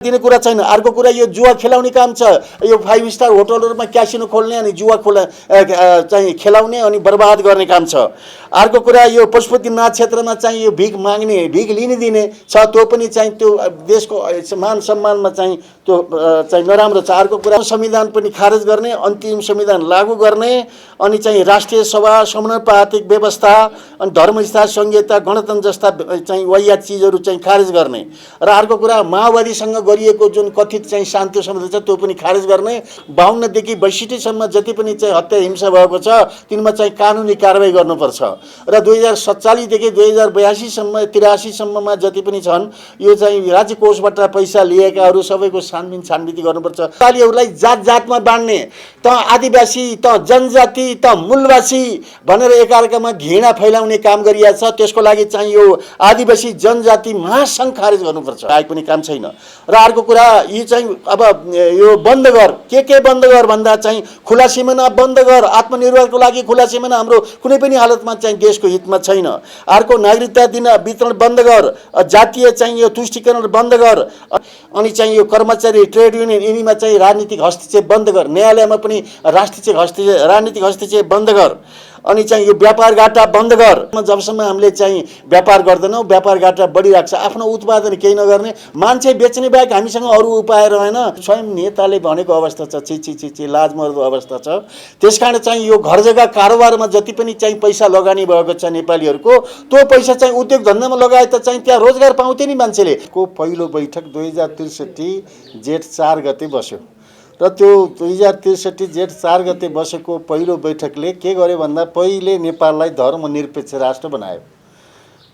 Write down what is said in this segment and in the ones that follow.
दिने कुरा छैन। अर्को कुरा यो जुवा खेलाउने काम छ। यो 5 स्टार होटलहरुमा क्यासिनो खोल्ने अनि जुवा चाहिँ खेलाउने अनि बर्बाद गर्ने काम छ। अर्को कुरा यो पशुपतिनाथ क्षेत्रमा चाहिँ यो भिख माग्ने भिख लिने दिने छ, त्यो पनि चाहिँ त्यो देशको मान सम्मानमा चाहिँ त्यो चाहिँ नराम्रो छ। अर्को कुरा संविधान पनि खारेज गर्ने, अन्तिम संविधान लागू गर्ने अनि चाहिँ राष्ट्रिय सभा, समानुपातिक व्यवस्था अनि धर्मनिष्ठा, संहिता, गणतन्त्र जस्ता चाहिँ वाहियात चिजहरू चाहिँ खारेज गर्ने। र अर्को कुरा माओवादीसँग गरिएको जुन कथित चाहिँ शान्ति सम्झौता छ त्यो पनि खारेज गर्ने। 52 देखि 62 सम्म जति पनि चाहिँ हत्या हिंसा भएको छ तिनमा चाहिँ कानुनी कारबाही गर्नुपर्छ। र 2047 देखि 2082 सम्म 83 सम्ममा जति पनि छन् यो चाहिँ राज्य कोषबाट पैसा लिएकाहरू सबैको छानबिन गर्नुपर्छ। नेपालीहरूलाई जात जातमा बाँड्ने, त आदिवासी, त जनजाति, त मूलवासी भनेर एकअर्कामा घृणा फैलाउने काम गरिएको छ। त्यसको लागि चाहिँ यो आदिवासी जनजाति महासङ्घ खारेज गर्नुपर्छ। आइ पनि काम छैन। र अर्को कुरा यी चाहिँ अब यो बन्द गर, के बन्द गर भन्दा चाहिँ खुला सिमाना बन्द गर, आत्मनिर्भरको लागि खुला सिमाना हाम्रो कुनै पनि हालतमा चाहिँ देशको हितमा छैन। अर्को नागरिकता दिन वितरण बन्द गर, जातीय चाहिँ यो तुष्टिकरण बन्द गर, अनि चाहिँ यो कर्मचारी ट्रेड युनियन यिनीमा चाहिँ राजनीतिक हस्तक्षेप बन्द गर, न्यायालयमा पनि राजनीतिक हस्तक्षेप बन्द गर, अनि चाहिँ यो व्यापार घाटा बन्द गर। जबसम्म हामीले चाहिँ व्यापार गर्दैनौँ व्यापार घाटा बढिरहेको छ। आफ्नो उत्पादन केही नगर्ने, मान्छे बेच्ने बाहेक हामीसँग अरू उपाय रहेन। स्वयं नेताले भनेको अवस्था छ, छि लाजमर्दो अवस्था छ। त्यसकारण चाहिँ यो घर जग्गा कारोबारमा जति पनि चाहिँ पैसा लगानी भएको छ नेपालीहरूको, त्यो पैसा चाहिँ उद्योग धन्दामा लगाए त चाहिँ त्यहाँ रोजगार पाउँथे नि मान्छेले। को पहिलो बैठक 2063 जेठ 4 गते बस्यो र त्यो 2063 जेठ 4 गते बसेको पहिलो बैठकले के गर्यो भन्दा पहिले नेपाललाई धर्मनिरपेक्ष राष्ट्र बनायो।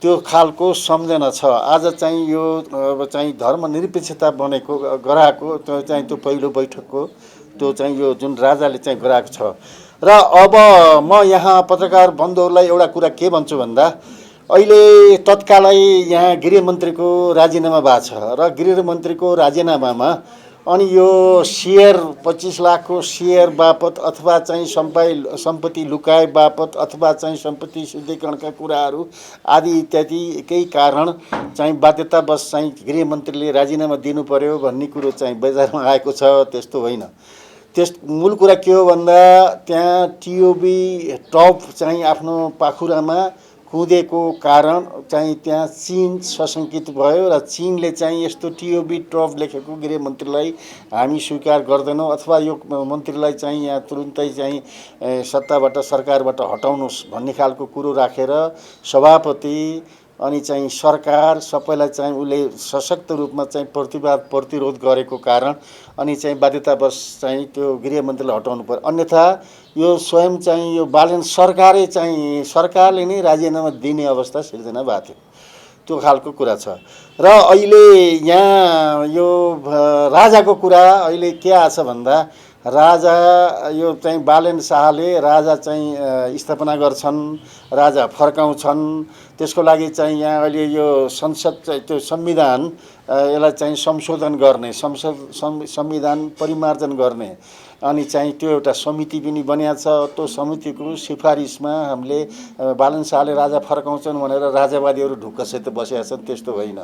त्यो खालको सम्झना छ। आज चाहिँ यो चाहिँ धर्मनिरपेक्षता बनेको गराएको त्यो चाहिँ त्यो पहिलो बैठकको त्यो चाहिँ यो जुन राजाले चाहिँ गराएको छ। र अब म यहाँ पत्रकार बन्धुहरूलाई एउटा कुरा के भन्छु भन्दा अहिले तत्कालै यहाँ गृहमन्त्रीको राजीनामा भएको छ र गृहमन्त्रीको राजीनामामा अनि यो सेयर 25 लाखको सेयर बापत अथवा चाहिँ सम्पत्ति लुकाए बापत अथवा चाहिँ सम्पत्ति शुद्धिकरणका कुराहरू आदि इत्यादि केही कारण चाहिँ बाध्यतावश चाहिँ गृहमन्त्रीले राजीनामा दिनु पर्यो भन्ने कुरो चाहिँ बजारमा आएको छ। त्यस्तो होइन। मूल कुरा के हो भन्दा त्यहाँ टिओबी टप चाहिँ आफ्नो पाखुरामा कुदेको कारण चाहिँ त्यहाँ चीन सशङ्कित भयो र चीनले चाहिँ यस्तो टिओबी टप लेखेको गृहमन्त्रीलाई हामी स्वीकार गर्दैनौँ अथवा यो मन्त्रीलाई चाहिँ यहाँ तुरुन्तै चाहिँ सत्ताबाट सरकारबाट हटाउनुहोस् भन्ने खालको कुरो राखेर सभापति अनि चाहिँ सरकार सबैलाई चाहिँ उसले सशक्त रूपमा चाहिँ प्रतिरोध गरेको कारण अनि चाहिँ बाध्यतावश चाहिँ त्यो गृहमन्त्रीलाई हटाउनु पर्यो। अन्यथा यो स्वयं चाहिँ यो बालन सरकारले नै राजीनामा दिने अवस्था सिर्जना भएको थियो। त्यो खालको कुरा छ। र अहिले यहाँ यो राजाको कुरा अहिले के आछ भन्दा राजा यो चाहिँ बालेन शाहले राजा चाहिँ स्थापना गर्छन्, राजा फर्काउँछन्। त्यसको लागि चाहिँ यहाँ अहिले यो संसद त्यो संविधान यसलाई चाहिँ संशोधन गर्ने, संविधान परिमार्जन गर्ने अनि चाहिँ त्यो एउटा समिति पनि बनिएको छ। त्यो समितिको सिफारिसमा हामीले बालन शाहले राजा फर्काउँछन् भनेर राजावादीहरू ढुक्कसित बसेका छन्। त्यस्तो होइन।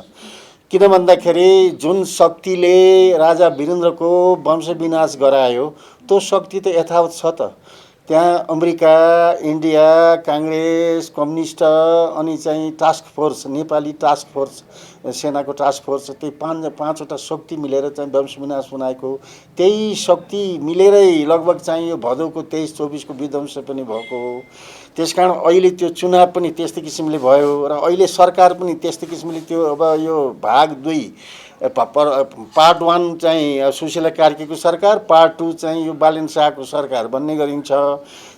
किन भन्दाखेरि जुन शक्तिले राजा वीरेन्द्रको वंश विनाश गरायो त्यो शक्ति त यथावत छ त। त्यहाँ अमेरिका, इन्डिया, काङ्ग्रेस, कम्युनिस्ट अनि चाहिँ task force, Nepali task force, सेनाको टास्क फोर्स, त्यही पाँचवटा शक्ति मिलेर चाहिँ वंश विनाश बनाएको। त्यही शक्ति मिलेरै लगभग चाहिँ यो भदौको 23-24 को विध्वंस पनि भएको हो। त्यसकारण अहिले त्यो चुनाव पनि त्यस्तै किसिमले भयो र अहिले सरकार पनि त्यस्तै किसिमले त्यो अब यो भाग 2 पार्ट 1 चाहिँ सुशीला कार्कीको सरकार, पार्ट 2 चाहिँ यो बालेन शाहको सरकार भन्ने गरिन्छ।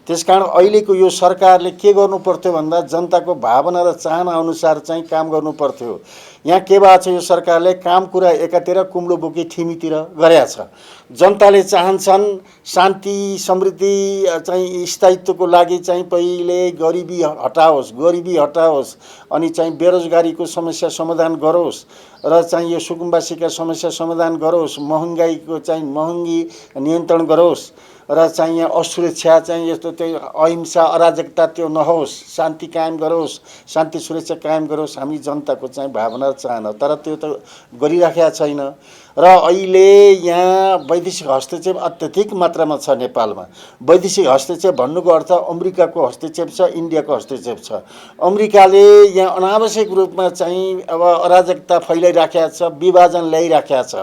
त्यसकारण अहिलेको यो सरकारले के गर्नु पर्थ्यो भन्दा जनताको भावना र चाहना अनुसार चाहिँ काम गर्नु पर्थ्यो। यहाँ के भएको छ, यो सरकारले काम कुरा एकातिर कुम्लो बोकी ठिमीतिर गरेको छ। जनताले चाहन्छन् शान्ति समृद्धि चाहिँ स्थायित्वको लागि चाहिँ पहिले गरिबी हटाओस् अनि चाहिँ बेरोजगारीको समस्या समाधान गरोस् र चाहिँ यो सुकुम्बासीका समस्या समाधान गरोस्, महँगाईको चाहिँ महँगी नियन्त्रण गरोस् र चाहिँ यहाँ असुरक्षा चाहिँ यस्तो त्यो अहिंसा अराजकता त्यो नहोस्, शान्ति कायम गरोस्, शान्ति सुरक्षा कायम गरोस्। हामी जनताको चाहिँ भावना चाहना, तर त्यो त गरिराखेका छैन। र अहिले यहाँ वैदेशिक हस्तक्षेप अत्यधिक मात्रामा छ नेपालमा। वैदेशिक हस्तक्षेप भन्नुको अर्थ अमेरिकाको हस्तक्षेप छ, इन्डियाको हस्तक्षेप छ। अमेरिकाले यहाँ अनावश्यक रूपमा चाहिँ अब अराजकता फैलाइराखेको छ, विभाजन ल्याइराखेको छ।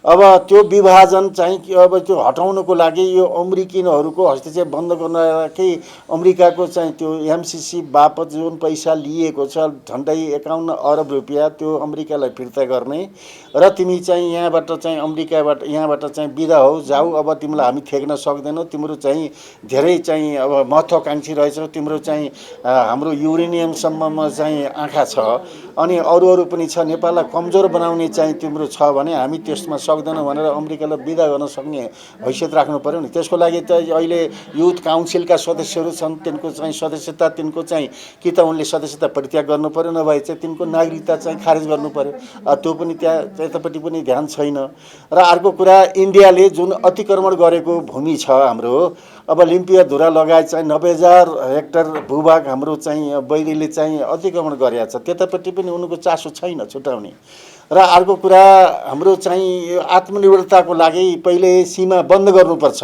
अब त्यो विभाजन चाहिँ अब त्यो हटाउनको लागि यो अमेरिकनहरूको हस्तक्षेप बन्द गर्नकै अमेरिकाको चाहिँ त्यो एमसिसी बापत जुन पैसा लिएको छ झन्डै 51 अरब रुपियाँ त्यो अमेरिकालाई फिर्ता गर्ने र तिमी चाहिँ यहाँबाट चाहिँ अमेरिकाबाट यहाँबाट चाहिँ बिदा हौ जाऊ, अब तिमीलाई हामी थेक्न सक्दैनौँ, तिम्रो चाहिँ धेरै चाहिँ अब महत्त्वाकांक्षी रहेछ, तिम्रो चाहिँ हाम्रो युरेनियमसम्ममा चाहिँ आँखा छ अनि अरू पनि छ, नेपाललाई कमजोर बनाउने चाहिँ तिम्रो छ भने हामी त्यसमा सक्दैनौँ भनेर अमेरिकालाई बिदा गर्न सक्ने हैसियत राख्नु पर्यो नि। त्यसको लागि त अहिले युथ काउन्सिलका सदस्यहरू छन्, तिनको चाहिँ सदस्यता तिनको चाहिँ कि त उनले सदस्यता परित्याग गर्नु पर्यो, नभए चाहिँ तिनको नागरिकता चाहिँ खारेज गर्नु पर्यो। त्यो पनि त्यहाँ यतापट्टि पनि ध्यान छैन। र अर्को कुरा, इन्डियाले जुन अतिक्रमण गरेको भूमि छ हाम्रो, अब लिम्पियाधुरा लगायत चाहिँ 90,000 हेक्टर भूभाग हाम्रो चाहिँ बैरीले चाहिँ अतिक्रमण गरेको छ, त्यतापट्टि पनि उनको चासो छैन छुटाउने। र अर्को कुरा, हाम्रो चाहिँ आत्मनिर्भरताको लागि पहिले सीमा बन्द गर्नुपर्छ।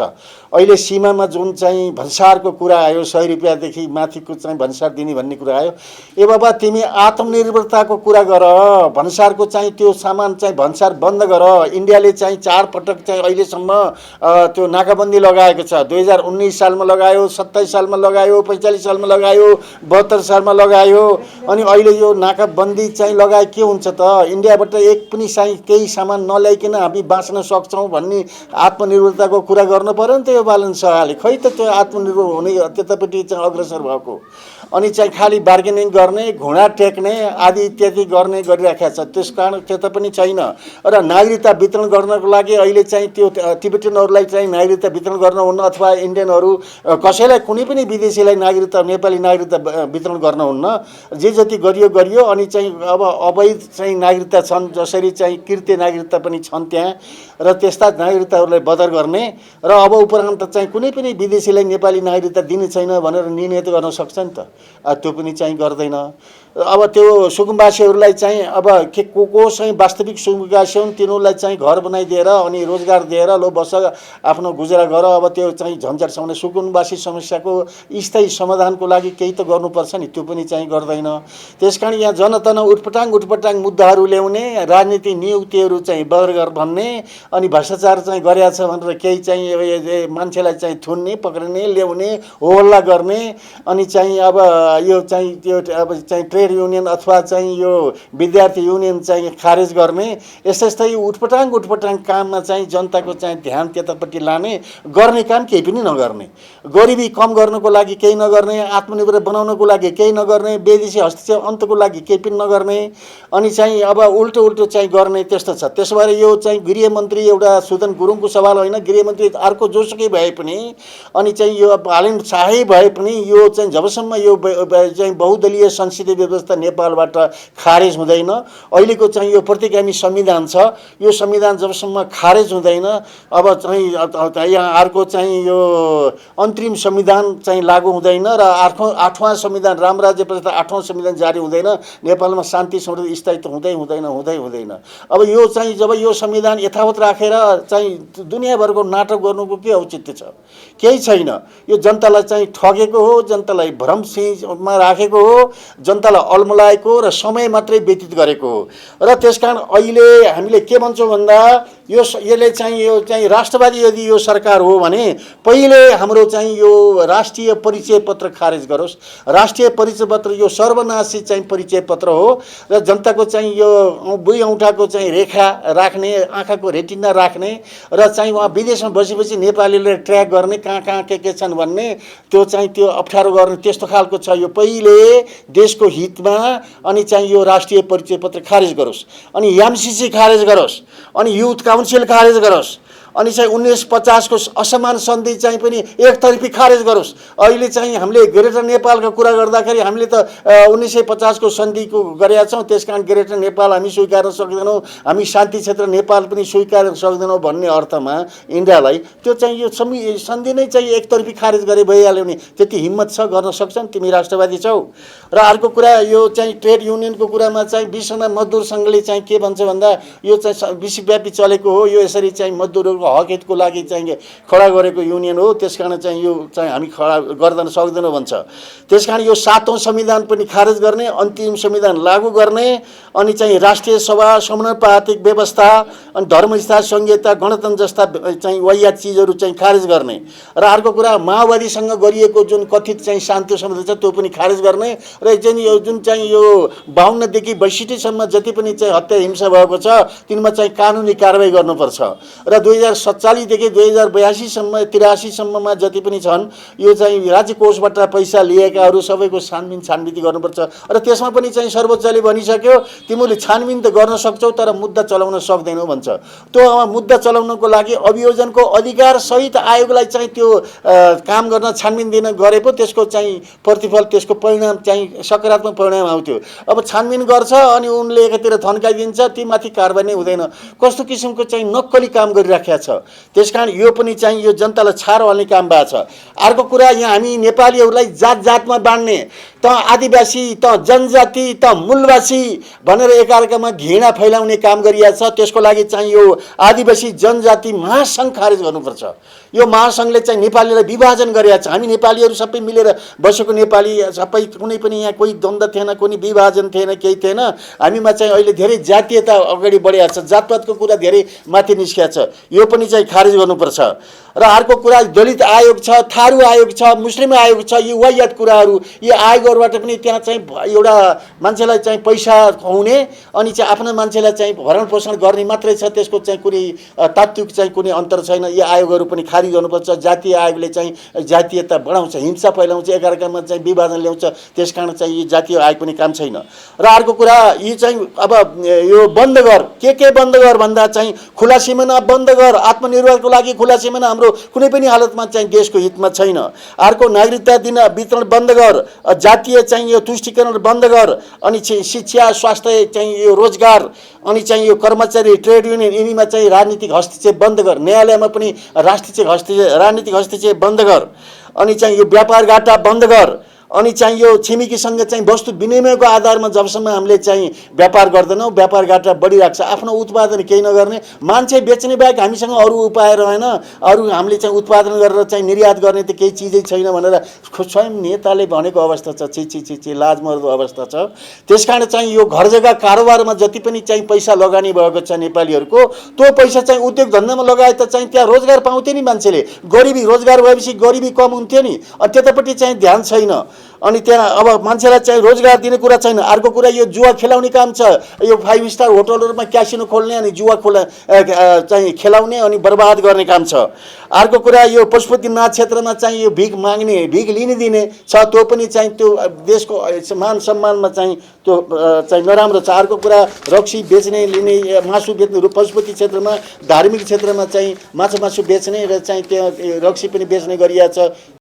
अहिले सीमामा जुन चाहिँ भन्सारको कुरा आयो, 100 रुपियाँदेखि माथिको चाहिँ भन्सार दिने भन्ने कुरा आयो। ए बाबा, तिमी आत्मनिर्भरताको कुरा गर, भन्सारको चाहिँ त्यो सामान चाहिँ भन्सार बन्द गर। इन्डियाले चाहिँ 4 पटक चाहिँ अहिलेसम्म त्यो नाकाबन्दी लगाएको छ। 2019 सालमा लगायो, 27 सालमा लगायो, 45 सालमा लगायो, 72 सालमा लगायो। अनि अहिले यो नाकाबन्दी चाहिँ लगाए के हुन्छ त? इन्डियाबाट एक पनि चाहिँ केही सामान नल्याइकन हामी बाँच्न सक्छौँ भन्ने आत्मनिर्भरताको कुरा गर्नु पर्यो नि त यो बालन शाहले। खै त त्यो आत्मनिर्भर हुने त्यतापट्टि चाहिँ अग्रसर भएको। अनि चाहिँ खालि बार्गेनिङ गर्ने, घुँडा टेक्ने आदि इत्यादि गर्ने गरिराखेको छ, त्यस कारण त्यता पनि छैन। र नागरिकता वितरण गर्नको लागि अहिले चाहिँ त्यो तिब्बतीयनहरूलाई चाहिँ नागरिकता वितरण गर्नुहुन्न, अथवा इन्डियनहरू कसैलाई कुनै पनि विदेशीलाई नागरिकता नेपाली नागरिकता वितरण गर्नुहुन्न। जे जति गरियो अनि चाहिँ अब अवैध चाहिँ नागरिकता छन्, जसरी चाहिँ कृत्य नागरिकता पनि छन् त्यहाँ, र त्यस्ता नागरिकताहरूलाई बदर गर्ने र अब उपरान्त चाहिँ कुनै पनि विदेशीलाई नेपाली नागरिकता दिने छैन भनेर निर्णय त गर्न सक्छ नि त। त्यो पनि चाहिँ गर्दैन। अब त्यो सुकुम्बासीहरूलाई चाहिँ अब को चाहिँ वास्तविक सुकुम्बासी हुन् तिनीहरूलाई चाहिँ घर बनाइदिएर अनि रोजगार दिएर लो बस आफ्नो गुजारा गर। अब त्यो चाहिँ झन्झटसँगले सुकुम्बासी समस्याको स्थायी समाधानको लागि केही त गर्नुपर्छ नि, त्यो पनि चाहिँ गर्दैन। त्यसकारण यहाँ जनतन उटपटाङ मुद्दाहरू ल्याउने, राजनीतिक नियुक्तिहरू चाहिँ बर्गर भन्ने, अनि भ्रष्टाचार चाहिँ गरेका छ भनेर केही चाहिँ मान्छेलाई चाहिँ थुन्ने, पक्रिने, ल्याउने, होहल्ला गर्ने, अनि चाहिँ अब यो चाहिँ त्यो अब चाहिँ ट्रेड युनियन अथवा चाहिँ यो विद्यार्थी युनियन चाहिँ खारेज गर्ने, यस्तै उटपटाङ काममा चाहिँ जनताको चाहिँ ध्यान त्यतापट्टि लाने, गर्ने काम केही पनि नगर्ने, गरिबी कम गर्नको लागि केही नगर्ने, आत्मनिर्भर बनाउनको लागि केही नगर्ने, विदेशी हस्तक्षेप अन्तको लागि केही पनि नगर्ने, अनि चाहिँ अब उल्टो चाहिँ गर्ने, त्यस्तो छ। त्यसो भएर यो चाहिँ गृहमन्त्री एउटा सुदन गुरुङको सवाल होइन, गृहमन्त्री अर्को जोसुकै भए पनि, अनि चाहिँ यो हालिम शाही भए पनि, यो चाहिँ जबसम्म यो चाहिँ बहुदलीय संसदीय व्यवस्था नेपालबाट खारेज हुँदैन, अहिलेको चाहिँ यो प्रतिगामी संविधान छ, यो संविधान जबसम्म खारेज हुँदैन, अब चाहिँ यहाँ अर्को चाहिँ यो अन्तरिम संविधान चाहिँ लागू हुँदैन र आठौँ संविधान रामराज्य प्रस्ताव 8औं संविधान जारी हुँदैन, नेपालमा शान्ति समृद्धि स्थायित्व हुँदैन। अब यो चाहिँ जब यो संविधान यथावत राखेर चाहिँ दुनियाँभरको नाटक गर्नुको के औचित्य छ? केही छैन। यो जनतालाई चाहिँ ठगेको हो, जनतालाई भ्रममा राखेको हो, जनतालाई अल्मलाएको र समय मात्रै व्यतीत गरेको हो। र त्यसकारण अहिले हामीले के भन्छौँ भन्दा यसले चाहिँ यो चाहिँ राष्ट्रवादी यदि यो सरकार हो भने पहिले हाम्रो चाहिँ यो राष्ट्रिय परिचय पत्र खारेज गरोस्। राष्ट्रिय परिचय पत्र यो सर्वनाशी चाहिँ परिचय पत्र हो र जनताको चाहिँ यो बुई औँठाको चाहिँ रेखा राख्ने, आँखाको रेटिना राख्ने र चाहिँ उहाँ विदेशमा बसेपछि नेपालीले ट्र्याक गर्ने कहाँ के छन् भन्ने, त्यो चाहिँ त्यो अप्ठ्यारो गर्ने, त्यस्तो खालको छ। यो पहिले देशको हितमा अनि चाहिँ यो राष्ट्रिय परिचय पत्र खारेज गरोस्, अनि एमसिसी खारेज गरोस्, अनि युथ काउन्सिल खारेज गरोस्, अनि चाहिँ 1950 को असमान सन्धि चाहिँ पनि एकतर्फी खारेज गरोस्। अहिले चाहिँ हामीले ग्रेटर नेपालको कुरा गर्दाखेरि हामीले त 1950 को सन्धिको गरेका छौँ, त्यसकारण ग्रेटर नेपाल हामी स्वीकार्न सक्दैनौँ, हामी शान्ति क्षेत्र नेपाल पनि स्वीकार्न सक्दैनौँ भन्ने अर्थमा इन्डियालाई त्यो चाहिँ यो सन्धि नै चाहिँ एकतर्फी खारेज गरे भइहाल्यो नि। त्यति हिम्मत छ, गर्न सक्छन्? तिमी राष्ट्रवादी छौ। र अर्को कुरा यो चाहिँ ट्रेड युनियनको कुरामा चाहिँ विश्वमा मजदुर सङ्घले चाहिँ के भन्छ भन्दा यो चाहिँ विश्वव्यापी चलेको हो, यो यसरी चाहिँ मजदुरहरूको हक हितको लागि चाहिँ खडा गरेको युनियन हो, त्यसकारण चाहिँ यो चाहिँ हामी खडा गर्दैन सक्दैनौँ भन्छ। त्यसकारण यो 7औं संविधान पनि खारेज गर्ने, अन्तिम संविधान लागू गर्ने, अनि चाहिँ राष्ट्रिय सभा, समानुपातिक व्यवस्था, अनि धर्मस्थल संहिता, गणतन्त्र जस्ता चाहिँ वाहियात चिजहरू चाहिँ खारेज गर्ने। र अर्को कुरा माओवादीसँग गरिएको जुन कथित चाहिँ शान्ति सम्झौता छ त्यो पनि खारेज गर्ने। र जुन चाहिँ यो 52 देखि 62 सम्म जति पनि चाहिँ हत्या हिंसा भएको छ तिनमा चाहिँ कानुनी कारबाही गर्नुपर्छ। र 2047 देखि 2082 सम्म 83 सम्ममा जति पनि छन् यो चाहिँ राज्य कोषबाट पैसा लिएकाहरू सबैको छानबिन गर्नुपर्छ। र त्यसमा पनि चाहिँ सर्वोच्चले भनिसक्यो तिमीले छानबिन त गर्न सक्छौ तर मुद्दा चलाउन सक्दैनौ भन्छ। त्यो मुद्दा चलाउनको लागि अभियोजनको अधिकार सहित आयोगलाई चाहिँ त्यो काम गर्न छानबिन दिन गरे पो त्यसको चाहिँ प्रतिफल, त्यसको परिणाम चाहिँ सकारात्मक परिणाम आउँथ्यो। अब छानबिन गर्छ अनि उनले एकातिर थन्काइदिन्छ, ती माथि कारबाही नै हुँदैन। कस्तो किसिमको चाहिँ नक्कली काम गरिराखेको छ। त्यसकारण यो पनि चाहिँ यो जनतालाई छारो हाल्ने काम भएको छ। अर्को कुरा यहाँ हामी नेपालीहरूलाई जात जातमा बाँड्ने, त आदिवासी, त जनजाति, त मूलवासी भनेर एकअर्कामा घृणा फैलाउने काम गरिएको छ। त्यसको लागि चाहिँ यो आदिवासी जनजाति महासङ्घ खारेज गर्नुपर्छ। यो महासङ्घले चाहिँ नेपालीलाई विभाजन गरेको छ। हामी नेपालीहरू सबै मिलेर बसेको नेपाली सबै, कुनै पनि यहाँ कोही द्वन्द्व थिएन, कुनै विभाजन थिएन, केही थिएन। हामीमा चाहिँ अहिले धेरै जातीयता अगाडि बढेको छ, जातपातको कुरा धेरै माथि निस्किएको छ। यो पनि चाहिँ खारेज गर्नुपर्छ। र अर्को कुरा दलित आयोग छ, थारू आयोग छ, मुस्लिम आयोग छ, यी वाहियात कुराहरू, यी आयोगहरूबाट पनि त्यहाँ चाहिँ एउटा मान्छेलाई चाहिँ पैसा खुवाउने अनि चाहिँ आफ्ना मान्छेलाई चाहिँ भरण पोषण गर्ने मात्रै छ, त्यसको चाहिँ कुनै तात्विक चाहिँ कुनै अन्तर छैन। यी आयोगहरू पनि खारिज गर्नुपर्छ। जातीय आयोगले चाहिँ जातीयता बढाउँछ, हिंसा फैलाउँछ, एकअर्कामा चाहिँ विभाजन ल्याउँछ, त्यसकारण चाहिँ यो जातीय आयोग पनि काम छैन। र अर्को कुरा यी चाहिँ अब यो बन्द गर, के बन्द गर भन्दा चाहिँ खुला सिमाना बन्द गर, आत्मनिर्भरको लागि खुला सिमाना हाम्रो कुनै पनि हालतमा चाहिँ देशको हितमा छैन। अर्को नागरिकता दिन वितरण बन्द गर, जातीय चाहिँ यो तुष्टिकरण बन्द गर, अनि शिक्षा, स्वास्थ्य चाहिँ यो रोजगार, अनि चाहिँ यो कर्मचारी, ट्रेड युनियन, यिनीमा चाहिँ राजनीतिक हस्तक्षेप बन्द गर, न्यायालयमा पनि राजनीतिक हस्तक्षेप बन्द गर, अनि चाहिँ यो व्यापार घाटा बन्द गर, अनि चाहिँ यो छिमेकीसँग चाहिँ वस्तु विनिमयको आधारमा जबसम्म हामीले चाहिँ व्यापार गर्दैनौँ व्यापार घाटा बढिरहेको छ। आफ्नो उत्पादन केही नगर्ने, मान्छे बेच्ने बाहेक हामीसँग अरू उपाय रहेन, अरू हामीले चाहिँ उत्पादन गरेर चाहिँ निर्यात गर्ने त केही चिजै छैन भनेर स्वयं नेताले भनेको अवस्था छ। छि लाजमर्दो अवस्था छ। त्यसकारण चाहिँ यो घर जग्गा कारोबारमा जति पनि चाहिँ पैसा लगानी भएको छ नेपालीहरूको, त्यो पैसा चाहिँ उद्योग धन्दामा लगाए त चाहिँ त्यहाँ रोजगार पाउँथ्यो नि मान्छेले। गरिबी रोजगार भएपछि गरिबी कम हुन्थ्यो नि, अनि त्यतापट्टि चाहिँ ध्यान छैन। अनि त्यहाँ अब मान्छेलाई चाहिँ रोजगार दिने कुरा छैन। अर्को कुरा यो जुवा खेलाउने काम छ। यो 5 स्टार होटलहरूमा क्यासिनो खोल्ने अनि जुवा चाहिँ खेलाउने अनि बर्बाद गर्ने काम छ। अर्को कुरा यो पशुपतिनाथ क्षेत्रमा चाहिँ यो भिख माग्ने, भिख लिने दिने छ, त्यो पनि चाहिँ त्यो देशको मान सम्मानमा चाहिँ त्यो चाहिँ नराम्रो छ। अर्को कुरा रक्सी बेच्ने, लिने, मासु बेच्ने, पशुपति क्षेत्रमा धार्मिक क्षेत्रमा चाहिँ मासु बेच्ने र चाहिँ त्यो रक्सी पनि बेच्ने गरिएको छ।